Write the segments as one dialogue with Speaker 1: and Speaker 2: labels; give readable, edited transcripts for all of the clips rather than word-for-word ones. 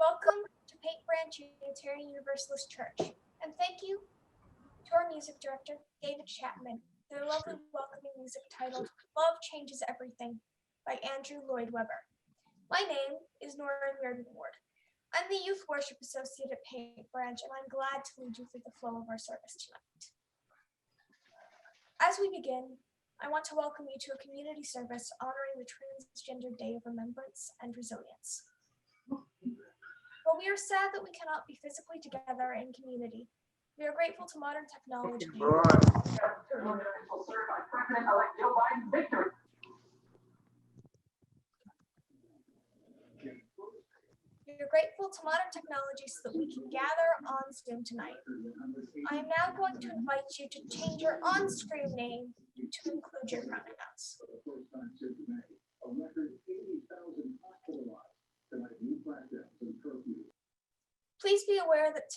Speaker 1: Welcome to Paint Branch Unitarian Universalist Church, and thank you to our music director, David Chapman, for their lovely welcoming music titled Love Changes Everything by Andrew Lloyd Webber. My name is Nori Myrdon-Ward. I'm the Youth Worship Associate at Paint Branch, and I'm glad to lead you through the flow of our service tonight. As we begin, I want to welcome you to a community service honoring the Transgender Day of Remembrance and Resilience. While we are sad that we cannot be physically together in community, we are grateful to modern technology. We are grateful to modern technology so that we can gather on Zoom tonight. I am now going to invite you to change your on-screen name to include your pronouns. Please be aware that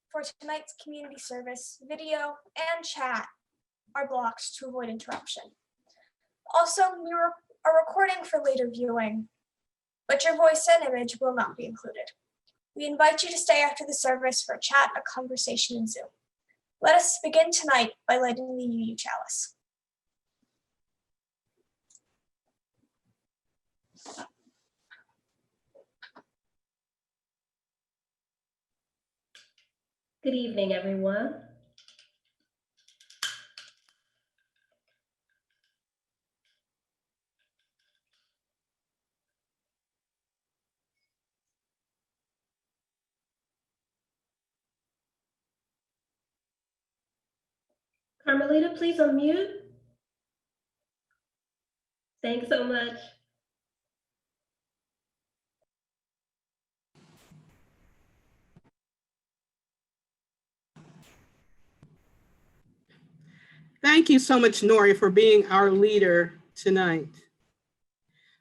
Speaker 1: for tonight's community service, video and chat are blocked to avoid interruption. Also, we are recording for later viewing, but your voice and image will not be included. We invite you to stay after the service for a chat, a conversation, and Zoom. Let us begin tonight by lighting the UU chalice.
Speaker 2: Good evening, everyone. Carmelita, please unmute. Thanks so much.
Speaker 3: Thank you so much, Nori, for being our leader tonight.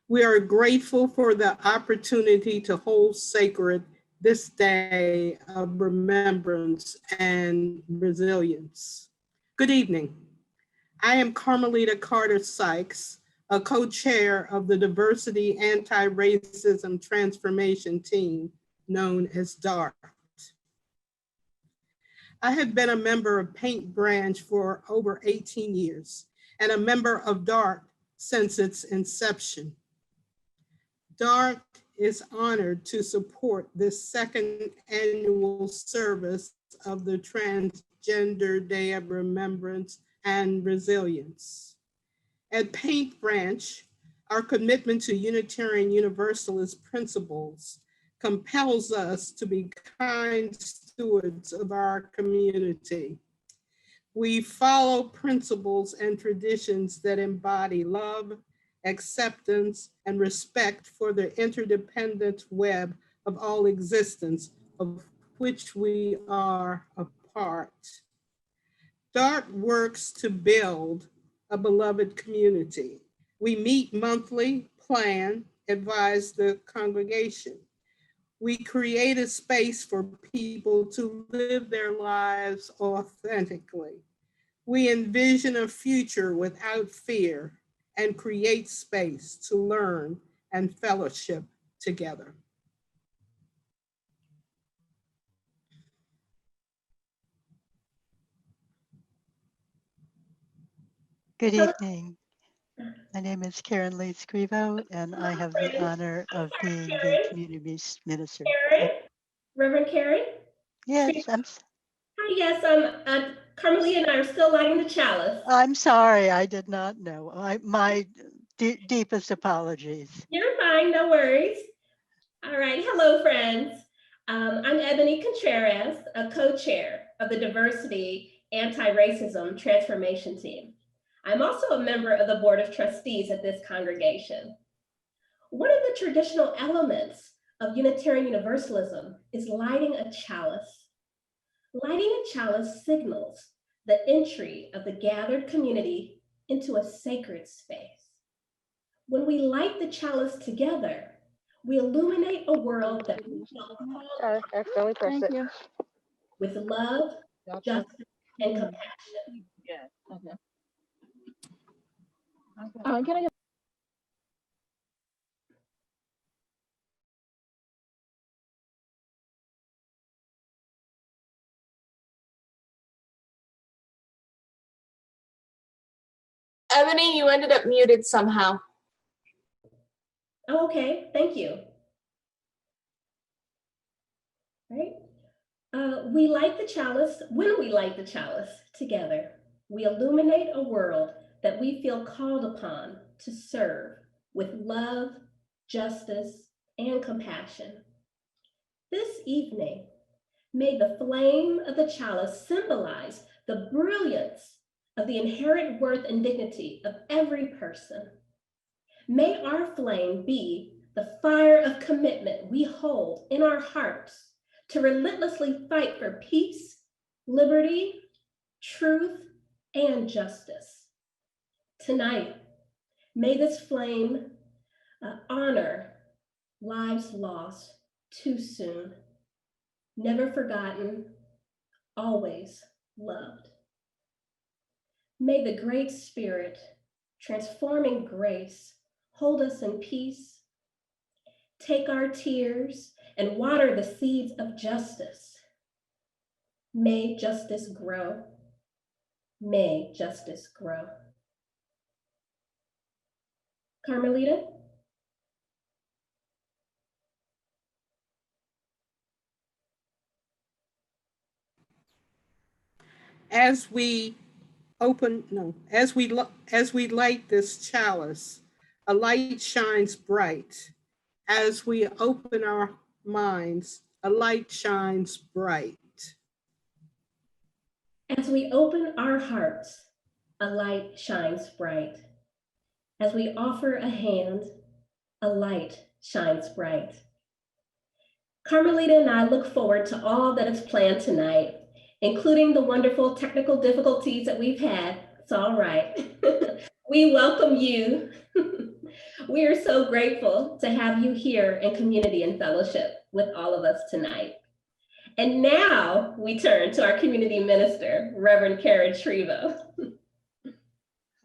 Speaker 3: We are grateful for the opportunity to hold sacred this day of remembrance and resilience. Good evening. I am Carmelita Carter-Sykes, a co-chair of the Diversity Anti-Racism Transformation Team, known as DARTT. I have been a member of Paint Branch for over 18 years and a member of DARTT since its inception. DARTT is honored to support this second annual service of the Transgender Day of Remembrance and Resilience. At Paint Branch, our commitment to Unitarian Universalist principles compels us to be kind stewards of our community. We follow principles and traditions that embody love, acceptance, and respect for the interdependent web of all existence of which we are a part. DARTT works to build a beloved community. We meet monthly, plan, advise the congregation. We create a space for people to live their lives authentically. We envision a future without fear and create space to learn and fellowship together.
Speaker 4: Good evening. My name is Karen Lee Scrivo, and I have the honor of being the community minister.
Speaker 2: Karen, Reverend Karen?
Speaker 4: Yes,
Speaker 2: Hi, yes, Carmelita and I are still lighting the chalice.
Speaker 4: I'm sorry, I did not know. My deepest apologies.
Speaker 2: You're fine, no worries. All right, hello, friends. I'm Ebony Contreras, a co-chair of the Diversity Anti-Racism Transformation Team. I'm also a member of the Board of Trustees at this congregation. One of the traditional elements of Unitarian Universalism is lighting a chalice. Lighting a chalice signals the entry of the gathered community into a sacred space. When we light the chalice together, we illuminate a world that we
Speaker 5: Accidentally pressed it.
Speaker 2: with love, justice, and compassion.
Speaker 5: Yeah. Okay. Can I get
Speaker 6: Ebony, you ended up muted somehow.
Speaker 2: Oh, okay, thank you. All right. We light the chalice. When we light the chalice together, we illuminate a world that we feel called upon to serve with love, justice, and compassion. This evening, may the flame of the chalice symbolize the brilliance of the inherent worth and dignity of every person. May our flame be the fire of commitment we hold in our hearts to relentlessly fight for peace, liberty, truth, and justice. Tonight, may this flame honor lives lost too soon, never forgotten, always loved. May the Great Spirit, transforming grace, hold us in peace, take our tears and water the seeds of justice. May justice grow. May justice grow. Carmelita?
Speaker 3: As we light this chalice, a light shines bright. As we open our minds, a light shines bright.
Speaker 2: As we open our hearts, a light shines bright. As we offer a hand, a light shines bright. Carmelita and I look forward to all that is planned tonight, including the wonderful technical difficulties that we've had. It's all right. We welcome you. We are so grateful to have you here in community and fellowship with all of us tonight. And now we turn to our community minister, Reverend Karen Scrivo.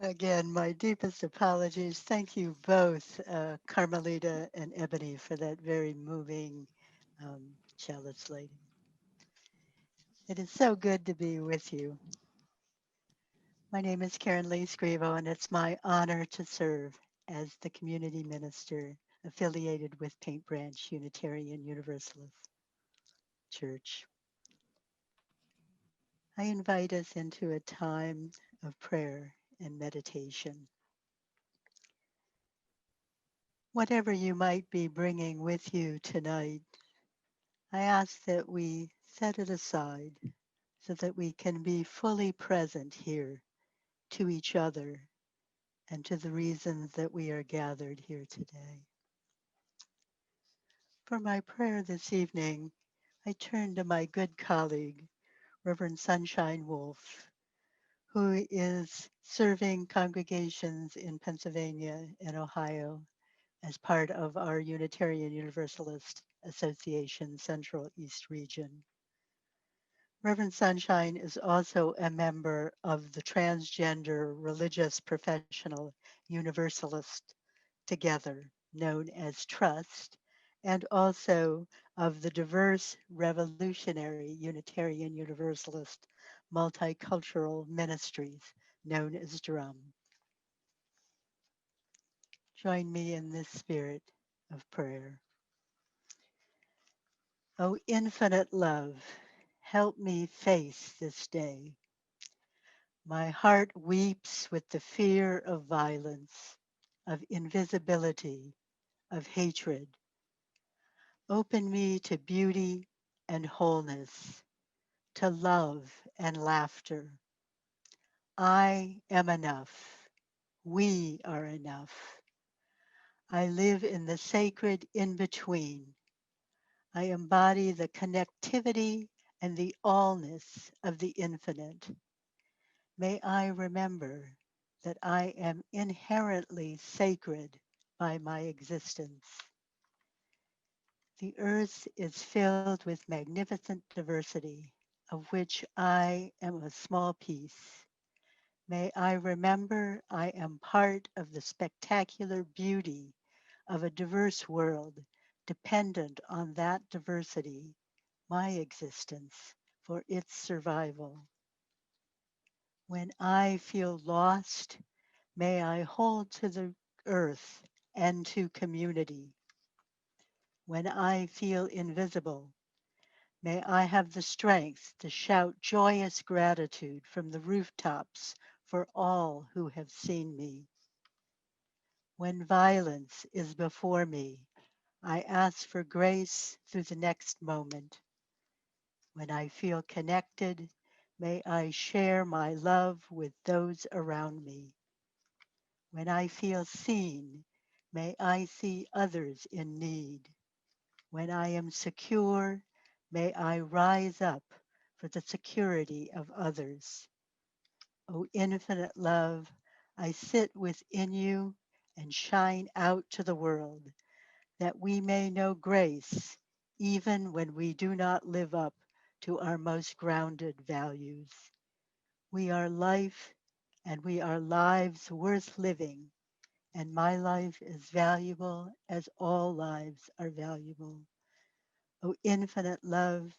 Speaker 4: Again, my deepest apologies. Thank you both, Carmelita and Ebony, for that very moving chalice lighting. It is so good to be with you. My name is Karen Lee Scrivo, and it's my honor to serve as the community minister affiliated with Paint Branch Unitarian Universalist Church. I invite us into a time of prayer and meditation. Whatever you might be bringing with you tonight, I ask that we set it aside so that we can be fully present here to each other and to the reasons that we are gathered here today. For my prayer this evening, I turn to my good colleague, Reverend Sunshine Wolf, who is serving congregations in Pennsylvania and Ohio as part of our Unitarian Universalist Association Central East Region. Reverend Sunshine is also a member of the Transgender Religious Professional Universalist Together, known as TRUST, and also of the Diverse Revolutionary Unitarian Universalist Multicultural Ministries, known as DRUM. Join me in this spirit of prayer. O infinite love, help me face this day. My heart weeps with the fear of violence, of invisibility, of hatred. Open me to beauty and wholeness, to love and laughter. I am enough. We are enough. I live in the sacred in-between. I embody the connectivity and the allness of the infinite. May I remember that I am inherently sacred by my existence. The earth is filled with magnificent diversity, of which I am a small piece. May I remember I am part of the spectacular beauty of a diverse world, dependent on that diversity, my existence, for its survival. When I feel lost, May I hold to the earth and to community. When I feel invisible, may I have the strength to shout joyous gratitude from the rooftops for all who have seen me. When violence is before me, I ask for grace through the next moment. When I feel connected, may I share my love with those around me. When I feel seen, may I see others in need. When I am secure, may I rise up for the security of others. O infinite love, I sit within you and shine out to the world, that we may know grace even when we do not live up to our most grounded values. We are life, and we are lives worth living, and my life is valuable as all lives are valuable. O infinite love,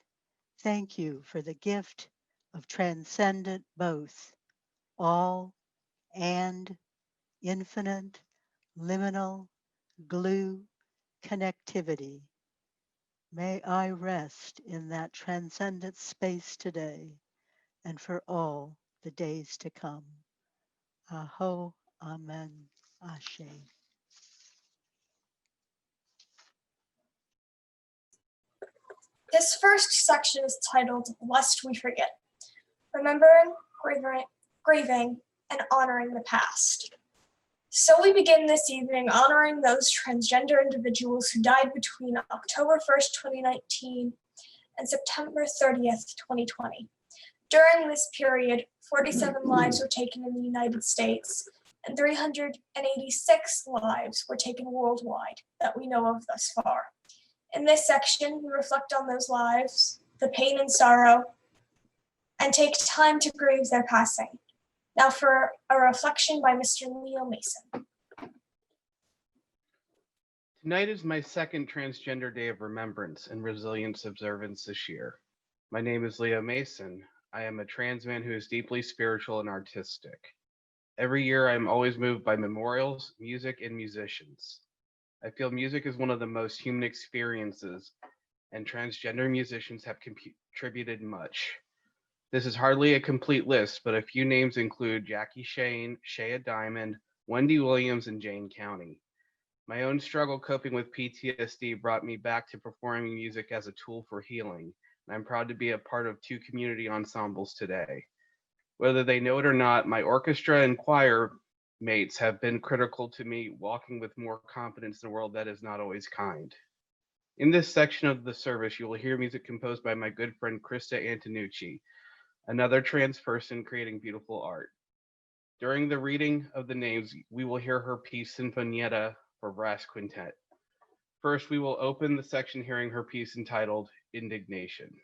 Speaker 4: thank you for the gift of transcendent both, all and infinite, liminal, glue, connectivity. May I rest in that transcendent space today and for all the days to come. Aho, amen, ashe.
Speaker 1: This first section is titled Lest We Forget, Remembering, Grieving, and Honoring the Past. So we begin this evening honoring those transgender individuals who died between October 1st, 2019 and September 30th, 2020. During this period, 47 lives were taken in the United States and 386 lives were taken worldwide that we know of thus far. In this section, we reflect on those lives, the pain and sorrow, and take time to grieve their passing. Now for a reflection by Mr. Leah Mason.
Speaker 7: Tonight is my second Transgender Day of Remembrance and Resilience observance this year. My name is Leah Mason. I am a trans man who is deeply spiritual and artistic. Every year, I am always moved by memorials, music, and musicians. I feel music is one of the most human experiences, and transgender musicians have contributed much. This is hardly a complete list, but a few names include Jackie Shane, Shea Diamond, Wendy Williams, and Jane County. My own struggle coping with PTSD brought me back to performing music as a tool for healing, and I'm proud to be a part of 2 community ensembles today. Whether they know it or not, my orchestra and choir mates have been critical to me walking with more confidence in a world that is not always kind. In this section of the service, you will hear music composed by my good friend Christa Antonucci, another trans person creating beautiful art. During the reading of the names, we will hear her piece Sinfonietta for brass quintet. First, we will open the section hearing her piece entitled Indignation.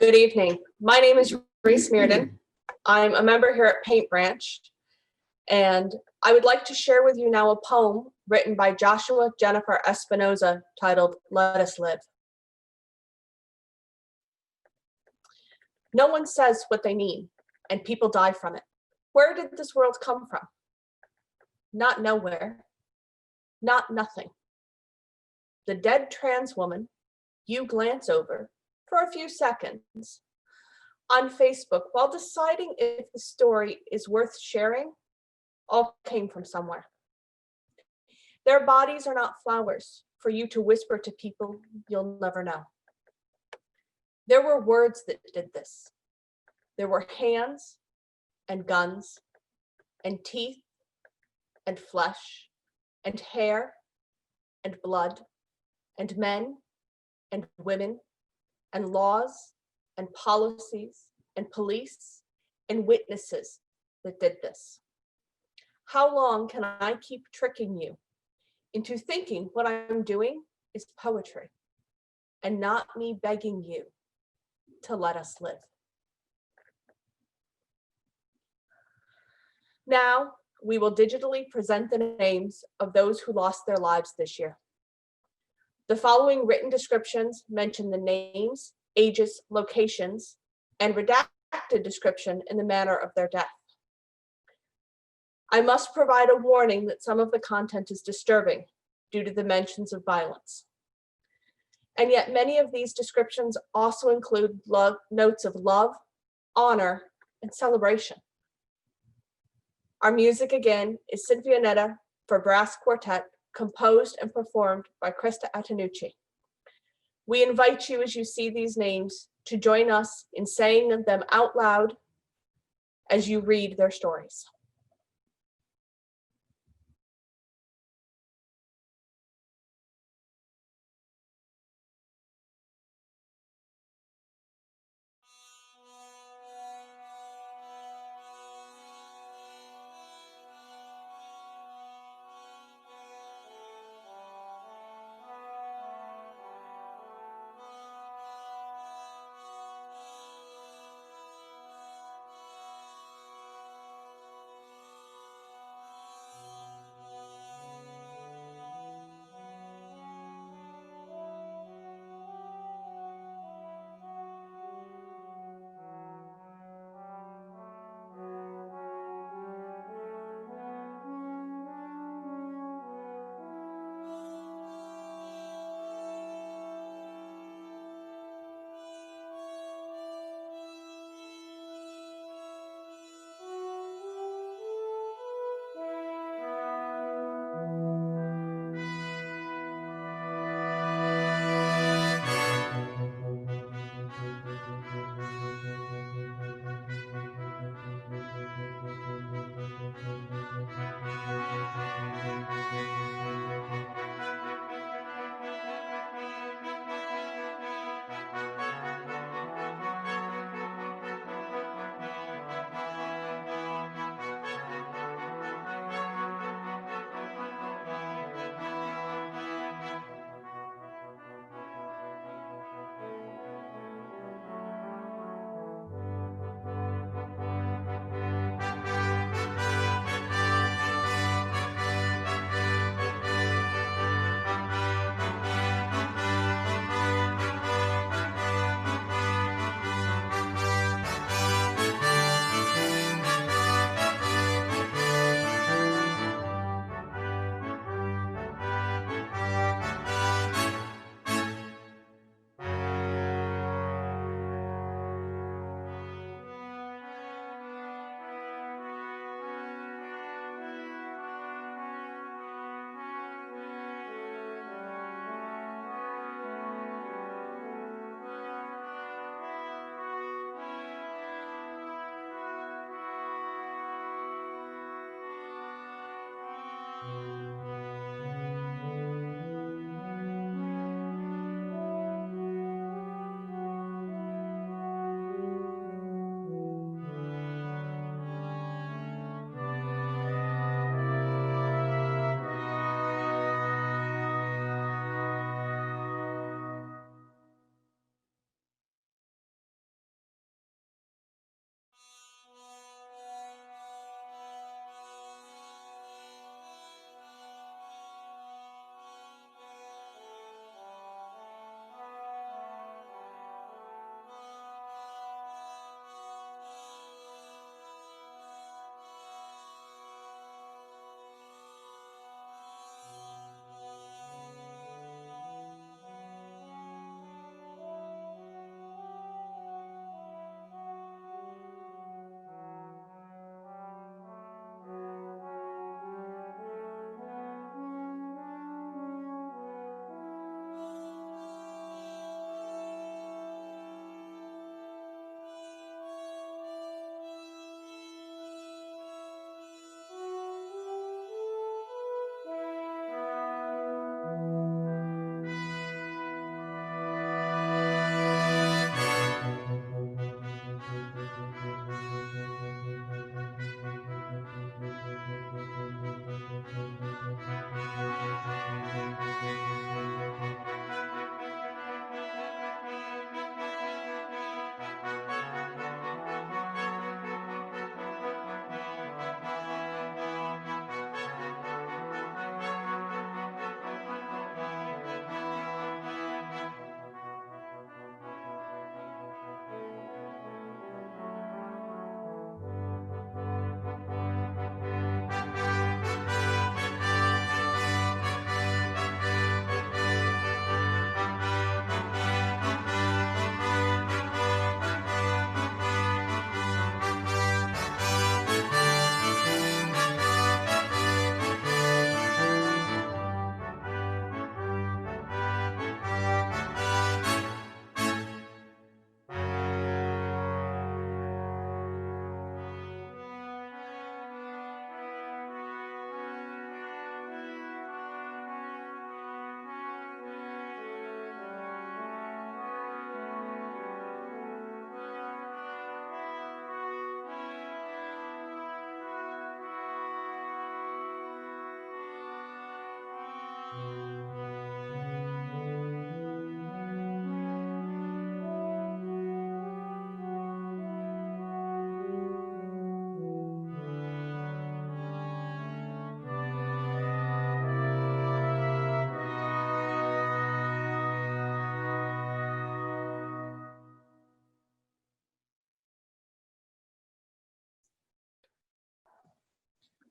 Speaker 6: Good evening. My name is Reese Myrdon. I'm a member here at Paint Branch, and I would like to share with you now a poem written by Joshua Jennifer Espinoza titled Let Us Live. No one says what they mean, and people die from it. Where did this world come from? Not nowhere, not nothing. The dead trans woman you glance over for a few seconds on Facebook while deciding if the story is worth sharing all came from somewhere. Their bodies are not flowers for you to whisper to people you'll never know. There were words that did this. There were hands and guns and teeth and flesh and hair and blood and men and women and laws and policies and police and witnesses that did this. How long can I keep tricking you into thinking what I'm doing is poetry and not me begging you to let us live? Now, we will digitally present the names of those who lost their lives this year. The following written descriptions mention the names, ages, locations, and redacted description in the manner of their death. I must provide a warning that some of the content is disturbing due to the mentions of violence. And yet many of these descriptions also include notes of love, honor, and celebration. Our music again is Sinfionetta for brass quartet, composed and performed by Christa Antonucci. We invite you as you see these names to join us in saying them out loud as you read their stories.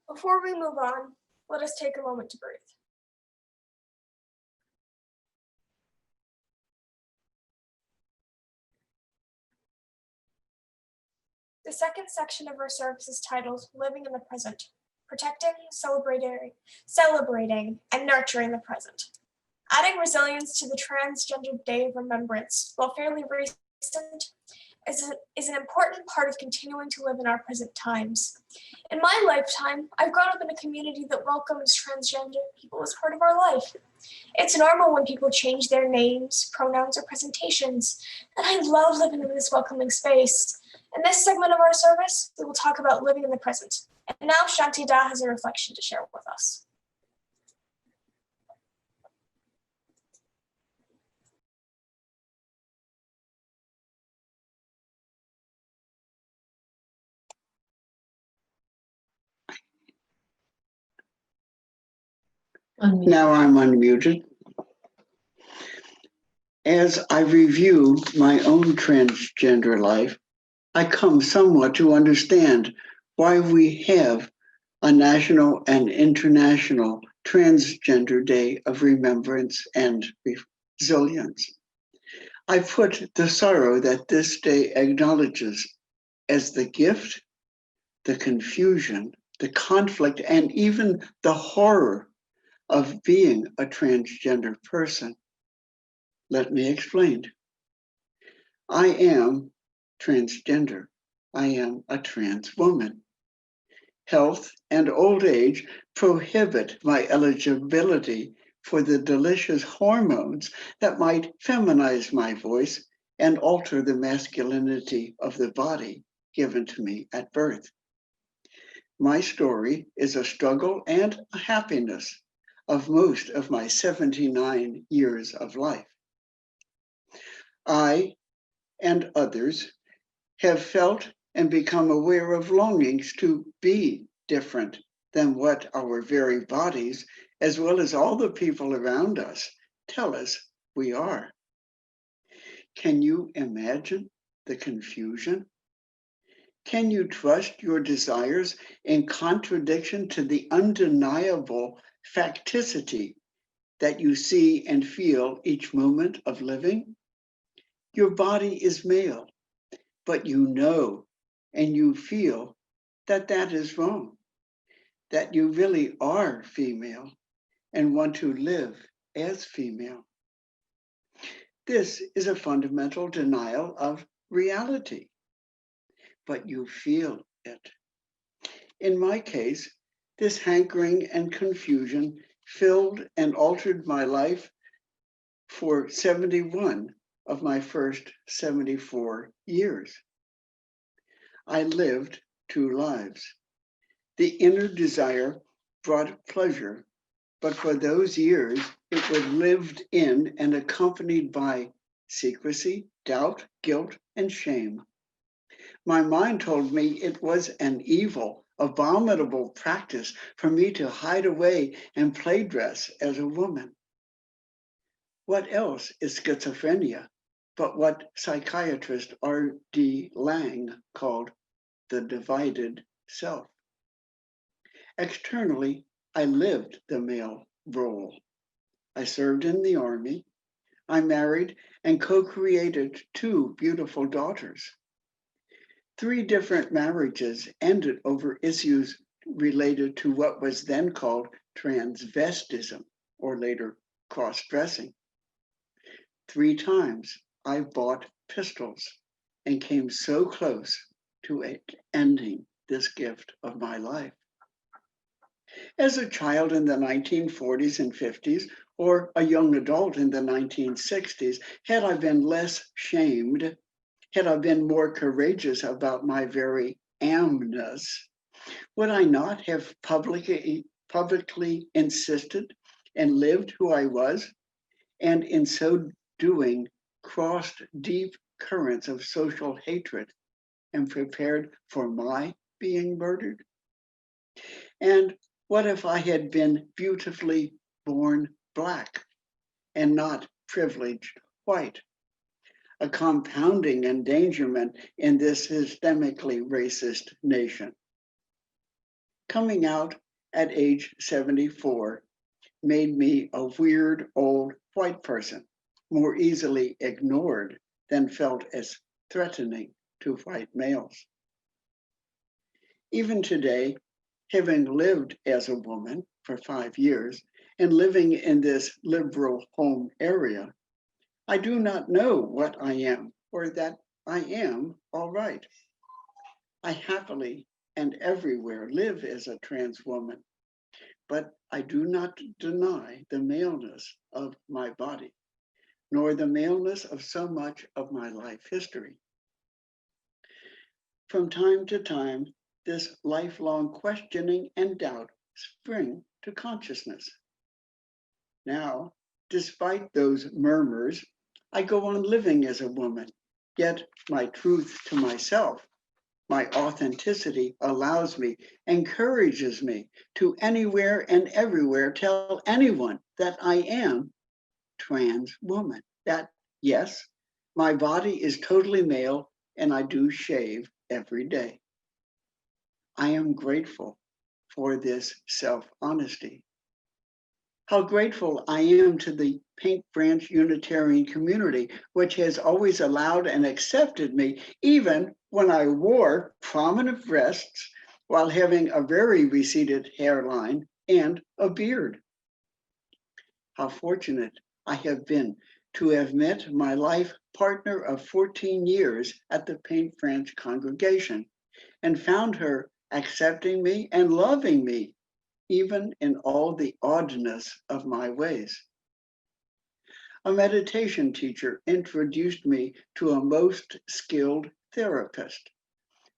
Speaker 1: Before we move on, let us take a moment to breathe. The second section of our service is titled Living in the Present, Protecting, Celebrating, and Nurturing the Present. Adding resilience to the Transgender Day of Remembrance, while fairly recent, is an important part of continuing to live in our present times. In my lifetime, I've grown up in a community that welcomes transgender people as part of our life. It's normal when people change their names, pronouns, or presentations, and I love living in this welcoming space. In this segment of our service, we will talk about living in the present. And now Shanti Da has a reflection to share with us.
Speaker 8: Now I'm unmuted. As I review my own transgender life, I come somewhat to understand why we have a national and international Transgender Day of Remembrance and Resilience. I put the sorrow that this day acknowledges as the gift, the confusion, the conflict, and even the horror of being a transgender person. Let me explain. I am transgender. I am a trans woman. Health and old age prohibit my eligibility for the delicious hormones that might feminize my voice and alter the masculinity of the body given to me at birth. My story is a struggle and a happiness of most of my 79 years of life. I and others have felt and become aware of longings to be different than what our very bodies, as well as all the people around us, tell us we are. Can you imagine the confusion? Can you trust your desires in contradiction to the undeniable facticity that you see and feel each moment of living? Your body is male, but you know and you feel that that is wrong, that you really are female and want to live as female. This is a fundamental denial of reality, but you feel it. In my case, this hankering and confusion filled and altered my life for 71 of my first 74 years. I lived 2 lives. The inner desire brought pleasure, but for those years, it was lived in and accompanied by secrecy, doubt, guilt, and shame. My mind told me it was an evil, abominable practice for me to hide away and play dress as a woman. What else is schizophrenia but what psychiatrist R.D. Lang called the divided self? Externally, I lived the male role. I served in the army. I married and co-created 2 beautiful daughters. 3 different marriages ended over issues related to what was then called transvestism, or later cross-dressing. 3 times I bought pistols and came so close to ending this gift of my life. As a child in the 1940s and 50s, or a young adult in the 1960s, had I been less shamed, had I been more courageous about my very amness, would I not have publicly insisted and lived who I was, and in so doing, crossed deep currents of social hatred and prepared for my being murdered? And what if I had been beautifully born Black and not privileged white? A compounding endangerment in this systemically racist nation. Coming out at age 74 made me a weird old white person, more easily ignored than felt as threatening to white males. Even today, having lived as a woman for 5 years and living in this liberal home area, I do not know what I am or that I am all right. I happily and everywhere live as a trans woman, but I do not deny the maleness of my body, nor the maleness of so much of my life history. From time to time, this lifelong questioning and doubt spring to consciousness. Now, despite those murmurs, I go on living as a woman, yet my truth to myself, my authenticity allows me, encourages me to anywhere and everywhere tell anyone that I am trans woman, that yes, my body is totally male and I do shave every day. I am grateful for this self-honesty. How grateful I am to the Paint Branch Unitarian community, which has always allowed and accepted me, even when I wore prominent breasts while having a very receded hairline and a beard. How fortunate I have been to have met my life partner of 14 years at the Paint Branch congregation and found her accepting me and loving me, even in all the oddness of my ways. A meditation teacher introduced me to a most skilled therapist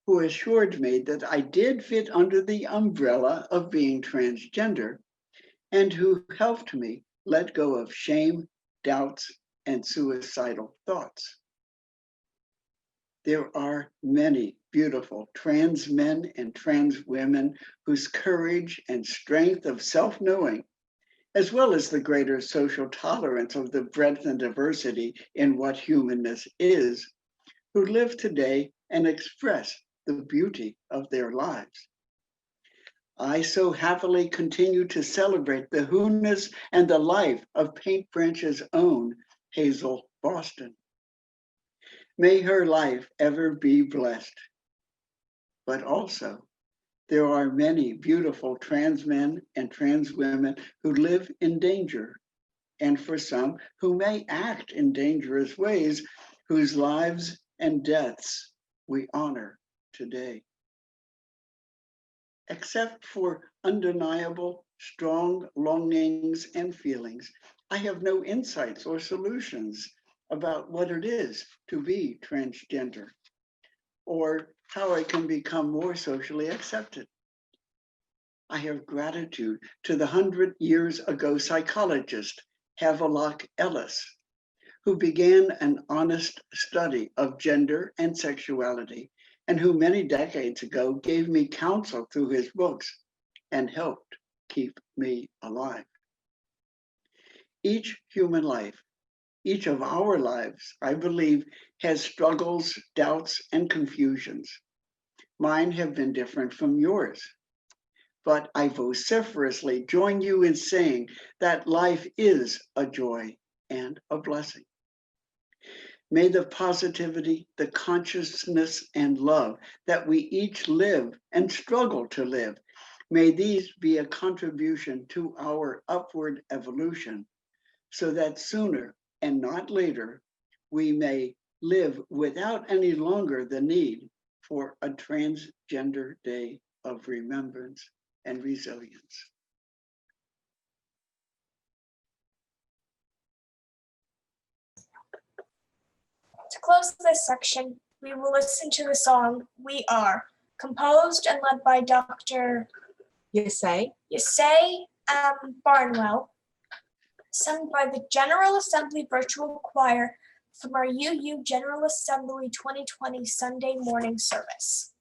Speaker 8: who assured me that I did fit under the umbrella of being transgender and who helped me let go of shame, doubts, and suicidal thoughts. There are many beautiful trans men and trans women whose courage and strength of self-knowing, as well as the greater social tolerance of the breadth and diversity in what humanness is, who live today and express the beauty of their lives. I so happily continue to celebrate the who-ness and the life of Paint Branch's own Hazel Boston. May her life ever be blessed. But also, there are many beautiful trans men and trans women who live in danger, and for some who may act in dangerous ways, whose lives and deaths we honor today. Except for undeniable, strong longings and feelings, I have no insights or solutions about what it is to be transgender or how I can become more socially accepted. I have gratitude to the 100 years ago psychologist Havelock Ellis, who began an honest study of gender and sexuality, and who many decades ago gave me counsel through his books and helped keep me alive. Each human life, each of our lives, I believe, has struggles, doubts, and confusions. Mine have been different from yours. But I vociferously join you in saying that life is a joy and a blessing. May the positivity, the consciousness, and love that we each live and struggle to live, may these be a contribution to our upward evolution, so that sooner and not later, we may live without any longer the need for a transgender day of remembrance and resilience.
Speaker 1: To close this section, we will listen to the song We Are, composed and led by Dr.
Speaker 6: Yasay
Speaker 1: Barnwell, sung by the General Assembly Virtual Choir from our UU General Assembly 2020 Sunday morning service.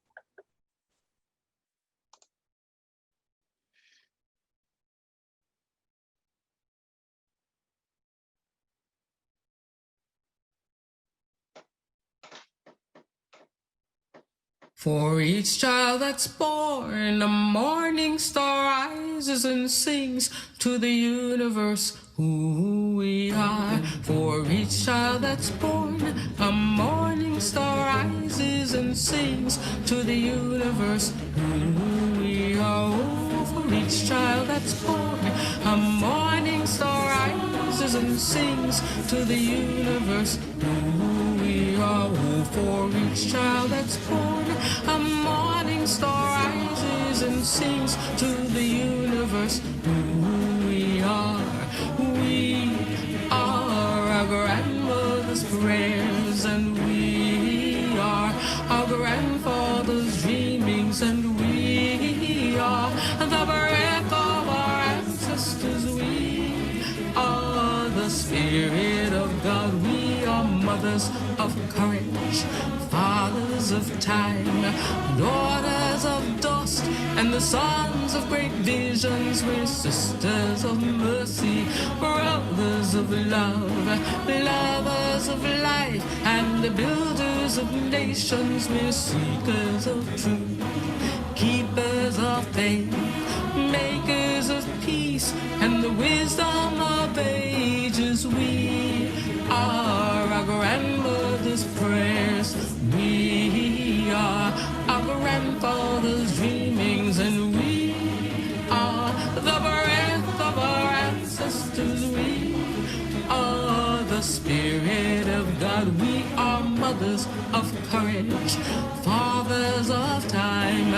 Speaker 9: For each child that's born, a morning star rises and sings to the universe who we are. For each child that's born, a morning star rises and sings to the universe who we are. Oh, for each child that's born, a morning star rises and sings to the universe who we are. Oh, for each child that's born, a morning star rises and sings to the universe who we are. We are our grandmother's prayers, and we are our grandfather's dreamings, and we are the breath of our ancestors. We are the Spirit of God. We are mothers of courage, fathers of time, daughters of dust, and the sons of great visions. We're sisters of mercy, brothers of love, lovers of life, and the builders of nations. We're seekers of truth, keepers of faith, makers of peace, and the wisdom of ages. We are our grandmother's prayers. We are our grandfather's dreamings, and we are the breath of our ancestors. We are the Spirit of God. We are mothers of courage, fathers of time,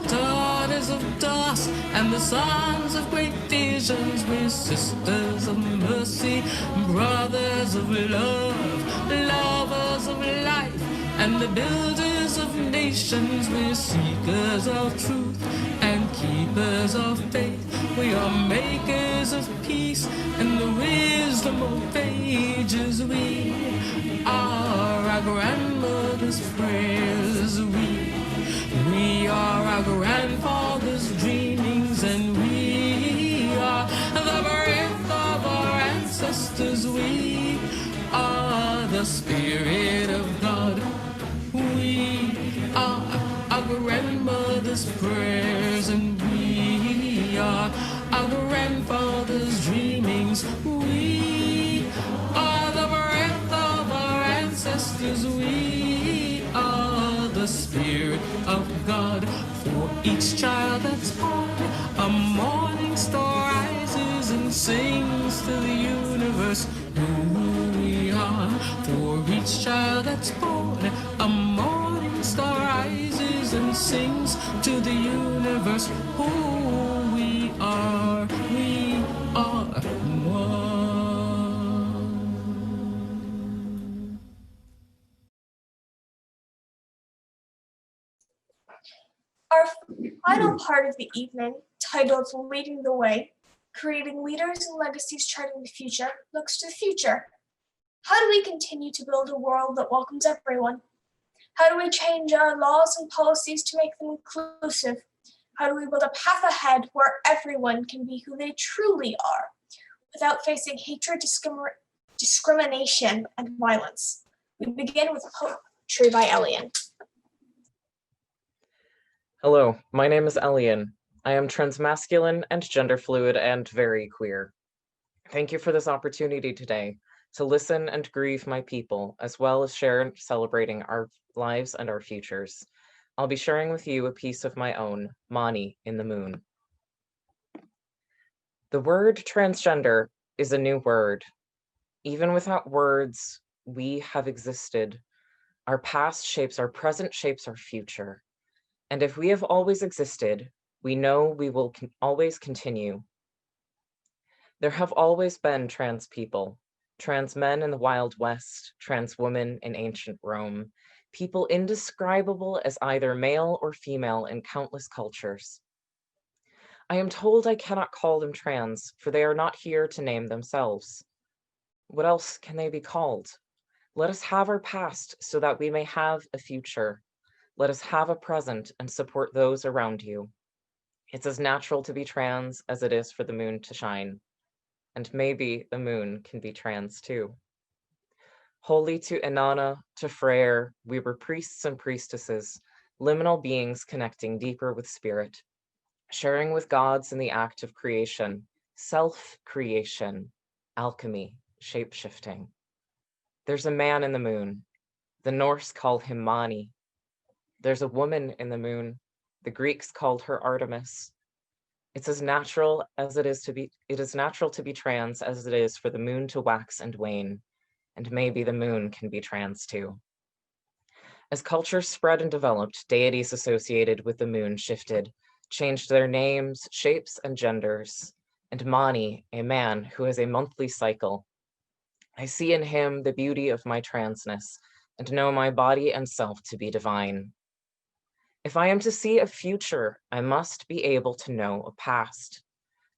Speaker 9: daughters of dust, and the sons of great visions. We're sisters of mercy, brothers of love, lovers of life, and the builders of nations. We're seekers of truth and keepers of faith. We are makers of peace and the wisdom of ages. We are our grandmother's prayers. We are our grandfather's dreamings, and we are the breath of our ancestors. We are the Spirit of God. We are our grandmother's prayers, and we are our grandfather's dreamings. We are the breath of our ancestors. We are the Spirit of God. For each child that's born, a morning star rises and sings to the universe who we are. For each child that's born, a morning star rises and sings to the universe who we are. We are one.
Speaker 1: Our final part of the evening, titled Leading the Way, Creating Leaders and Legacies Charting the Future, looks to the future. How do we continue to build a world that welcomes everyone? How do we change our laws and policies to make them inclusive? How do we build a path ahead where everyone can be who they truly are without facing hatred, discrimination, and violence? We begin with poetry by Elian.
Speaker 10: Hello, my name is Elian. I am transmasculine and gender fluid and very queer. Thank you for this opportunity today to listen and grieve my people, as well as share and celebrating our lives and our futures. I'll be sharing with you a piece of my own, Mani in the Moon. The word transgender is a new word. Even without words, we have existed. Our past shapes our present, shapes our future. And if we have always existed, we know we will always continue. There have always been trans people, trans men in the Wild West, trans women in ancient Rome, people indescribable as either male or female in countless cultures. I am told I cannot call them trans, for they are not here to name themselves. What else can they be called? Let us have our past so that we may have a future. Let us have a present and support those around you. It's as natural to be trans as it is for the moon to shine. And maybe the moon can be trans too. Holy to Inanna, to Freyr, we were priests and priestesses, liminal beings connecting deeper with spirit, sharing with gods in the act of creation, self-creation, alchemy, shape-shifting. There's a man in the moon. The Norse call him Mani. There's a woman in the moon. The Greeks called her Artemis. It's as natural as it is natural to be trans as it is for the moon to wax and wane, and maybe the moon can be trans too. As culture spread and developed, deities associated with the moon shifted, changed their names, shapes, and genders, and Mani, a man who has a monthly cycle. I see in him the beauty of my transness, and know my body and self to be divine. If I am to see a future, I must be able to know a past,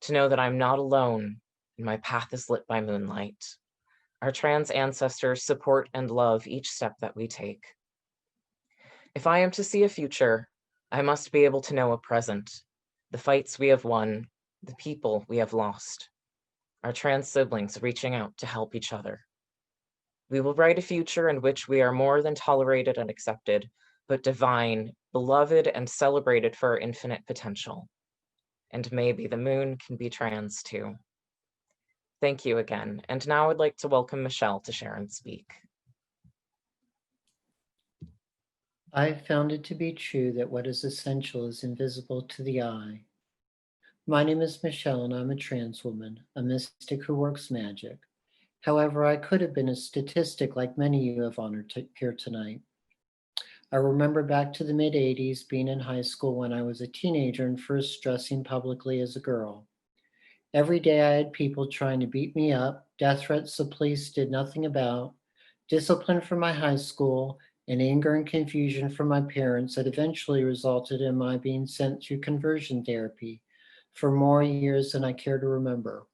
Speaker 10: to know that I'm not alone, and my path is lit by moonlight. Our trans ancestors support and love each step that we take. If I am to see a future, I must be able to know a present, the fights we have won, the people we have lost, our trans siblings reaching out to help each other. We will write a future in which we are more than tolerated and accepted, but divine, beloved, and celebrated for our infinite potential. And maybe the moon can be trans too. Thank you again. And now I'd like to welcome Michelle to share and speak.
Speaker 11: I have found it to be true that what is essential is invisible to the eye. My name is Michelle and I'm a trans woman, a mystic who works magic. However, I could have been a statistic like many you have honored here tonight. I remember back to the mid-'80s being in high school when I was a teenager and first dressing publicly as a girl. Every day I had people trying to beat me up, death threats the police did nothing about, discipline from my high school, and anger and confusion from my parents that eventually resulted in my being sent through conversion therapy for more years than I care to remember.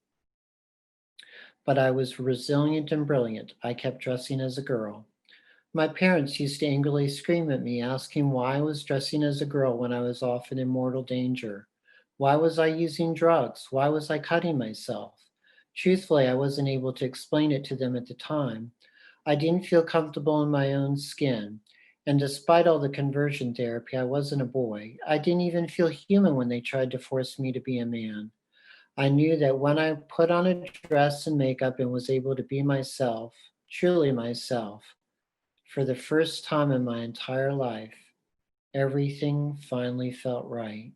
Speaker 11: But I was resilient and brilliant. I kept dressing as a girl. My parents used to angrily scream at me, asking why I was dressing as a girl when I was often in mortal danger. Why was I using drugs? Why was I cutting myself? Truthfully, I wasn't able to explain it to them at the time. I didn't feel comfortable in my own skin. And despite all the conversion therapy, I wasn't a boy. I didn't even feel human when they tried to force me to be a man. I knew that when I put on a dress and makeup and was able to be myself, truly myself, for the first time in my entire life, everything finally felt right.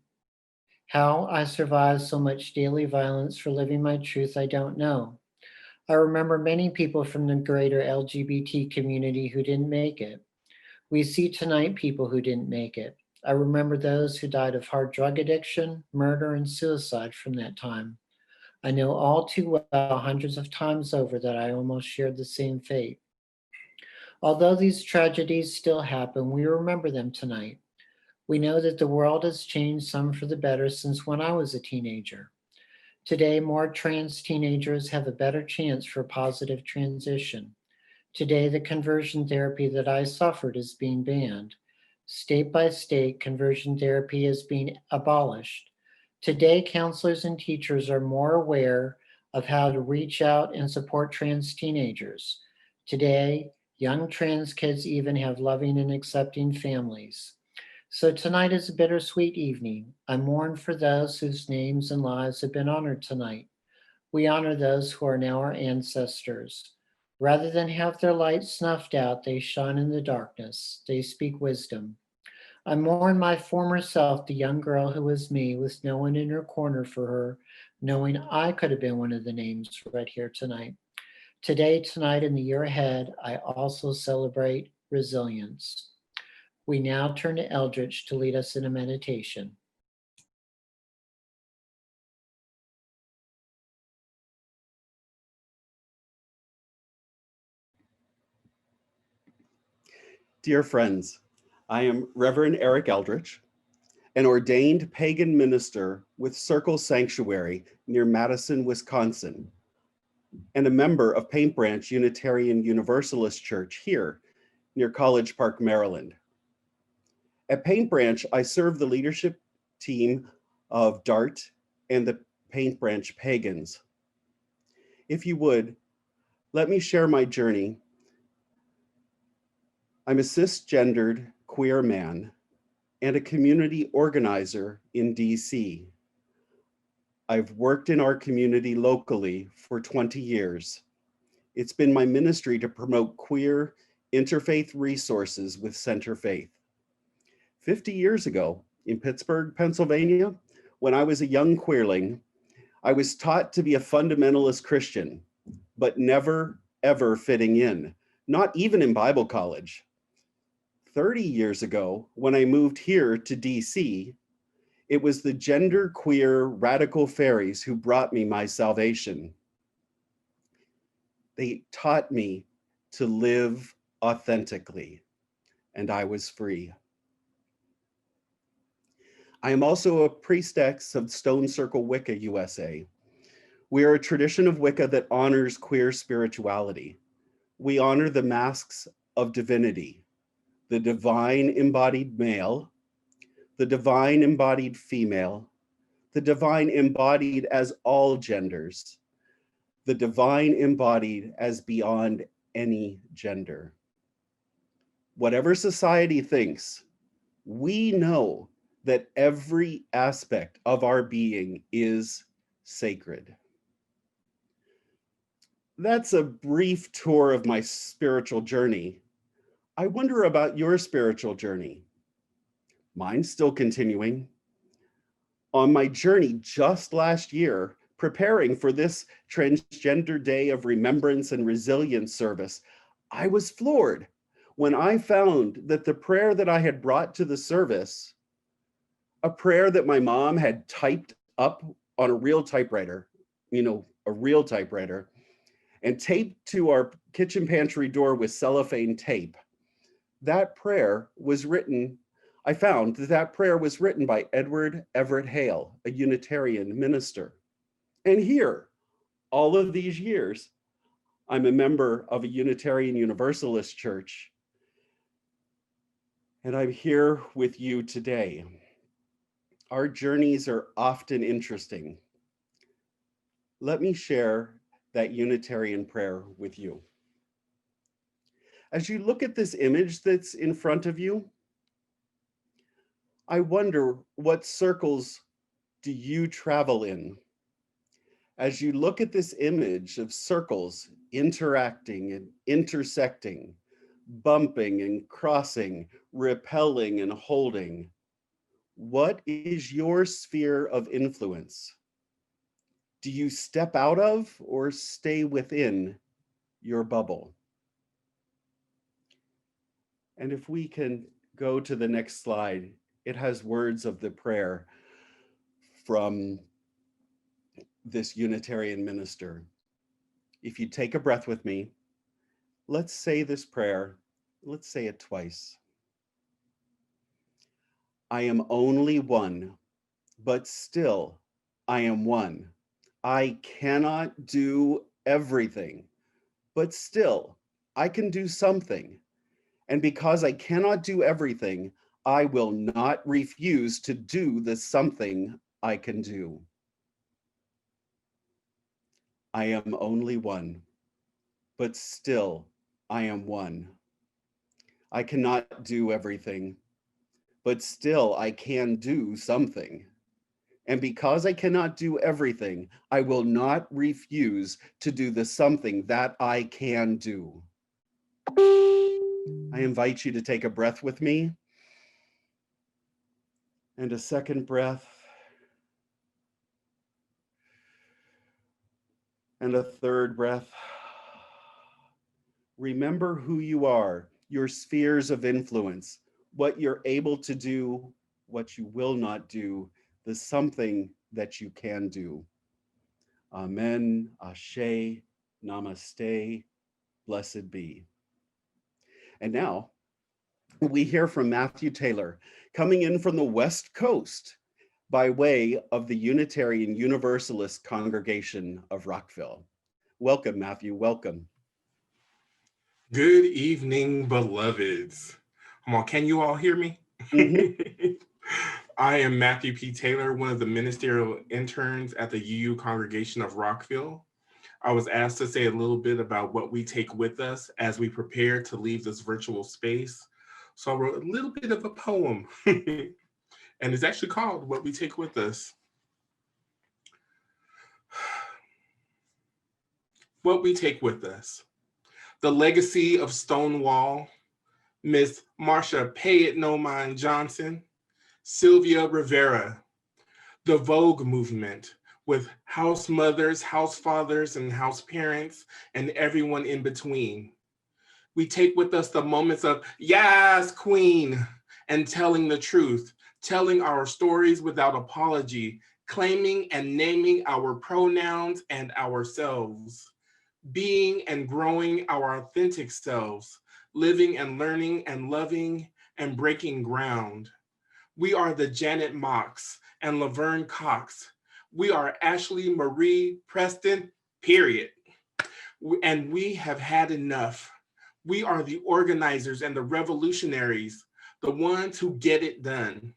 Speaker 11: How I survived so much daily violence for living my truth, I don't know. I remember many people from the greater LGBT community who didn't make it. We see tonight people who didn't make it. I remember those who died of hard drug addiction, murder, and suicide from that time. I know all too well, hundreds of times over, that I almost shared the same fate. Although these tragedies still happen, we remember them tonight. We know that the world has changed some for the better since when I was a teenager. Today, more trans teenagers have a better chance for positive transition. Today, the conversion therapy that I suffered is being banned. State by state, conversion therapy is being abolished. Today, counselors and teachers are more aware of how to reach out and support trans teenagers. Today, young trans kids even have loving and accepting families. So tonight is a bittersweet evening. I mourn for those whose names and lives have been honored tonight. We honor those who are now our ancestors. Rather than have their light snuffed out, they shine in the darkness. They speak wisdom. I mourn my former self, the young girl who was me, with no one in her corner for her, knowing I could have been one of the names right here tonight. Today, tonight, and the year ahead, I also celebrate resilience. We now turn to Eldritch to lead us in a meditation.
Speaker 12: Dear friends, I am Reverend Eric Eldritch, an ordained pagan minister with Circle Sanctuary near Madison, Wisconsin, and a member of Paint Branch Unitarian Universalist Church here near College Park, Maryland. At Paint Branch, I serve the leadership team of DARTT and the Paint Branch Pagans. If you would, let me share my journey. I'm a cisgendered queer man and a community organizer in DC. I've worked in our community locally for 20 years. It's been my ministry to promote queer interfaith resources with Center Faith. 50 years ago in Pittsburgh, Pennsylvania, when I was a young queerling, I was taught to be a fundamentalist Christian, but never, ever fitting in, not even in Bible college. 30 years ago, when I moved here to DC, it was the genderqueer radical fairies who brought me my salvation. They taught me to live authentically, and I was free. I am also a priestess of Stone Circle Wicca USA. We are a tradition of Wicca that honors queer spirituality. We honor the masks of divinity, the divine embodied male, the divine embodied female, the divine embodied as all genders, the divine embodied as beyond any gender. Whatever society thinks, we know that every aspect of our being is sacred. That's a brief tour of my spiritual journey. I wonder about your spiritual journey. Mine's still continuing. On my journey just last year, preparing for this Transgender Day of Remembrance and Resilience service, I was floored when I found that the prayer that I had brought to the service, a prayer that my mom had typed up on a real typewriter, a real typewriter, and taped to our kitchen pantry door with cellophane tape. That prayer was written, I found that prayer was written by Edward Everett Hale, a Unitarian minister. And here, all of these years, I'm a member of a Unitarian Universalist church, and I'm here with you today. Our journeys are often interesting. Let me share that Unitarian prayer with you. As you look at this image that's in front of you, I wonder what circles do you travel in? As you look at this image of circles interacting and intersecting, bumping and crossing, repelling and holding, what is your sphere of influence? Do you step out of or stay within your bubble? And if we can go to the next slide, it has words of the prayer from this Unitarian minister. If you take a breath with me, let's say this prayer. Let's say it twice. I am only one, but still I am one. I cannot do everything, but still I can do something. And because I cannot do everything, I will not refuse to do the something I can do. I am only one, but still I am one. I cannot do everything, but still I can do something. And because I cannot do everything, I will not refuse to do the something that I can do. I invite you to take a breath with me, and a second breath, and a third breath. Remember who you are, your spheres of influence, what you're able to do, what you will not do, the something that you can do. Amen, Ashe, Namaste, blessed be. And now we hear from Matthew Taylor, coming in from the West Coast by way of the Unitarian Universalist Congregation of Rockville. Welcome, Matthew, welcome.
Speaker 13: Good evening, beloveds. Come on, can you all hear me?
Speaker 12: Mm-hmm.
Speaker 13: I am Matthew P. Taylor, one of the ministerial interns at the UU Congregation of Rockville. I was asked to say a little bit about what we take with us as we prepare to leave this virtual space. So I wrote a little bit of a poem, and it's actually called What We Take With Us. What we take with us. The legacy of Stonewall, Miss Marsha Pay It No Mind Johnson, Sylvia Rivera, the Vogue movement with house mothers, house fathers, and house parents, and everyone in between. We take with us the moments of, yes, queen, and telling the truth, telling our stories without apology, claiming and naming our pronouns and ourselves, being and growing our authentic selves, living and learning and loving and breaking ground. We are the Janet Mox and Laverne Cox. We are Ashley Marie Preston, period. And we have had enough. We are the organizers and the revolutionaries, the ones who get it done.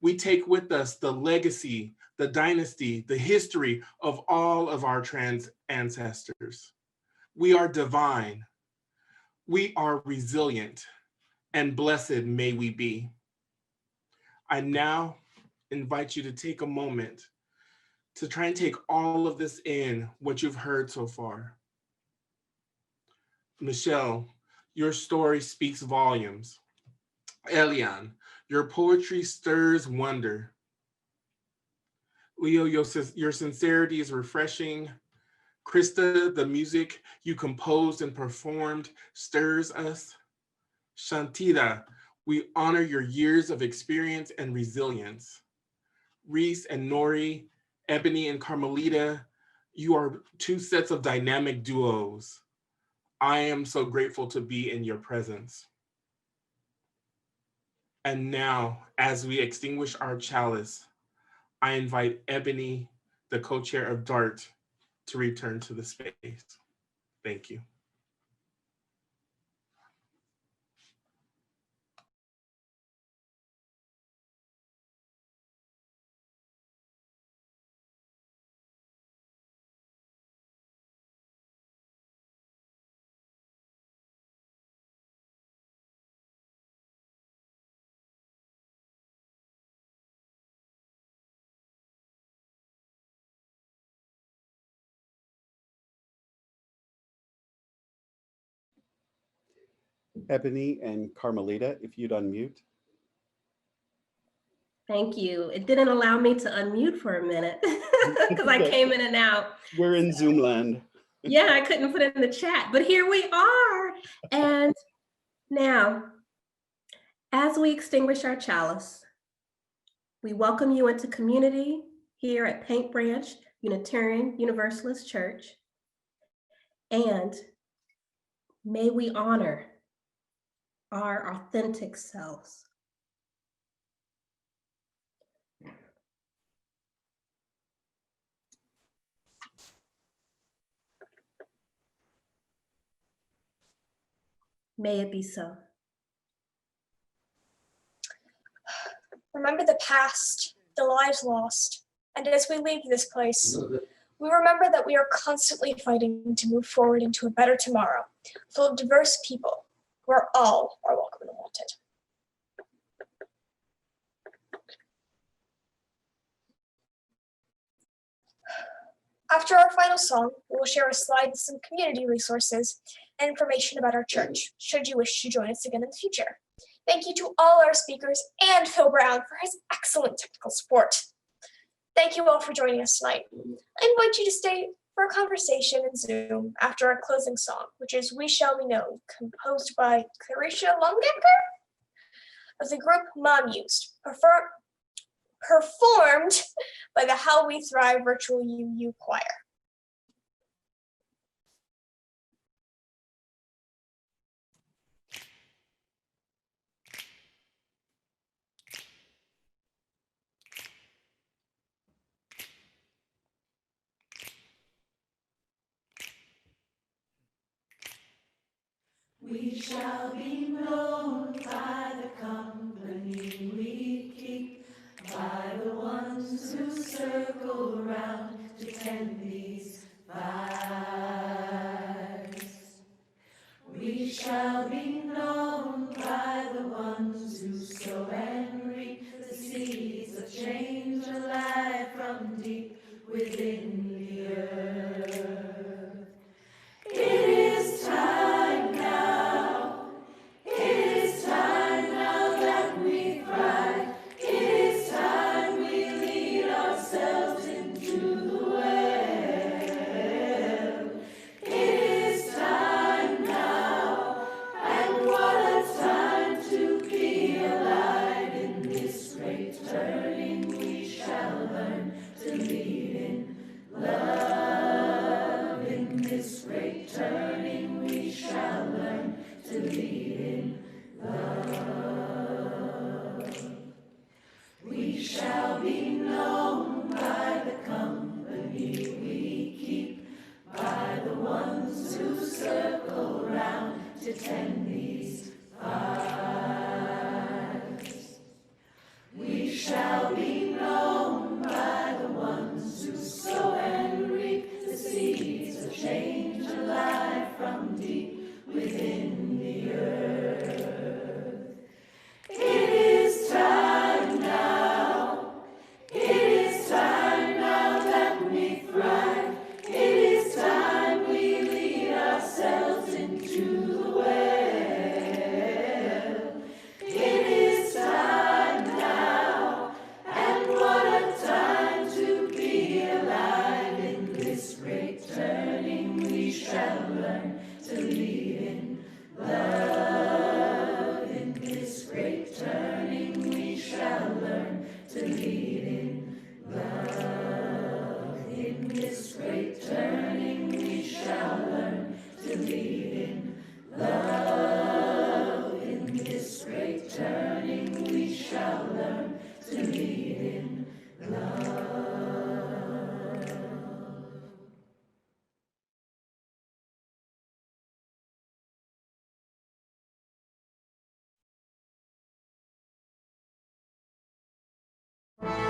Speaker 13: We take with us the legacy, the dynasty, the history of all of our trans ancestors. We are divine. We are resilient, and blessed may we be. I now invite you to take a moment to try and take all of this in, what you've heard so far. Michelle, your story speaks volumes. Elian, your poetry stirs wonder. Leo, your sincerity is refreshing. Krista, the music you composed and performed stirs us. Shantida, we honor your years of experience and resilience. Reese and Nori, Ebony and Carmelita, you are two sets of dynamic duos. I am so grateful to be in your presence. And now, as we extinguish our chalice, I invite Ebony, the co-chair of DARTT, to return to the space. Thank you.
Speaker 12: Ebony and Carmelita, if you'd unmute.
Speaker 2: Thank you. It didn't allow me to unmute for a minute because I came in and out.
Speaker 12: We're in Zoom land.
Speaker 2: Yeah, I couldn't put it in the chat, but here we are. And now, as we extinguish our chalice, we welcome you into community here at Paint Branch Unitarian Universalist Church. And may we honor our authentic selves. May it be so.
Speaker 1: Remember the past, the lives lost, and as we leave this place, we remember that we are constantly fighting to move forward into a better tomorrow, full of diverse people, where all are welcome and wanted. After our final song, we will share a slide with some community resources and information about our church, should you wish to join us again in the future. Thank you to all our speakers and Phil Brown for his excellent technical support. Thank you all for joining us tonight. I invite you to stay for a conversation in Zoom after our closing song, which is We Shall Be Known, composed by Clarissa Longecker of the group Mom Used, performed by the How We Thrive Virtual UU Choir.
Speaker 14: We shall be known by the company we keep, by the ones who circle around to tend these fires. We shall be known by the ones Thank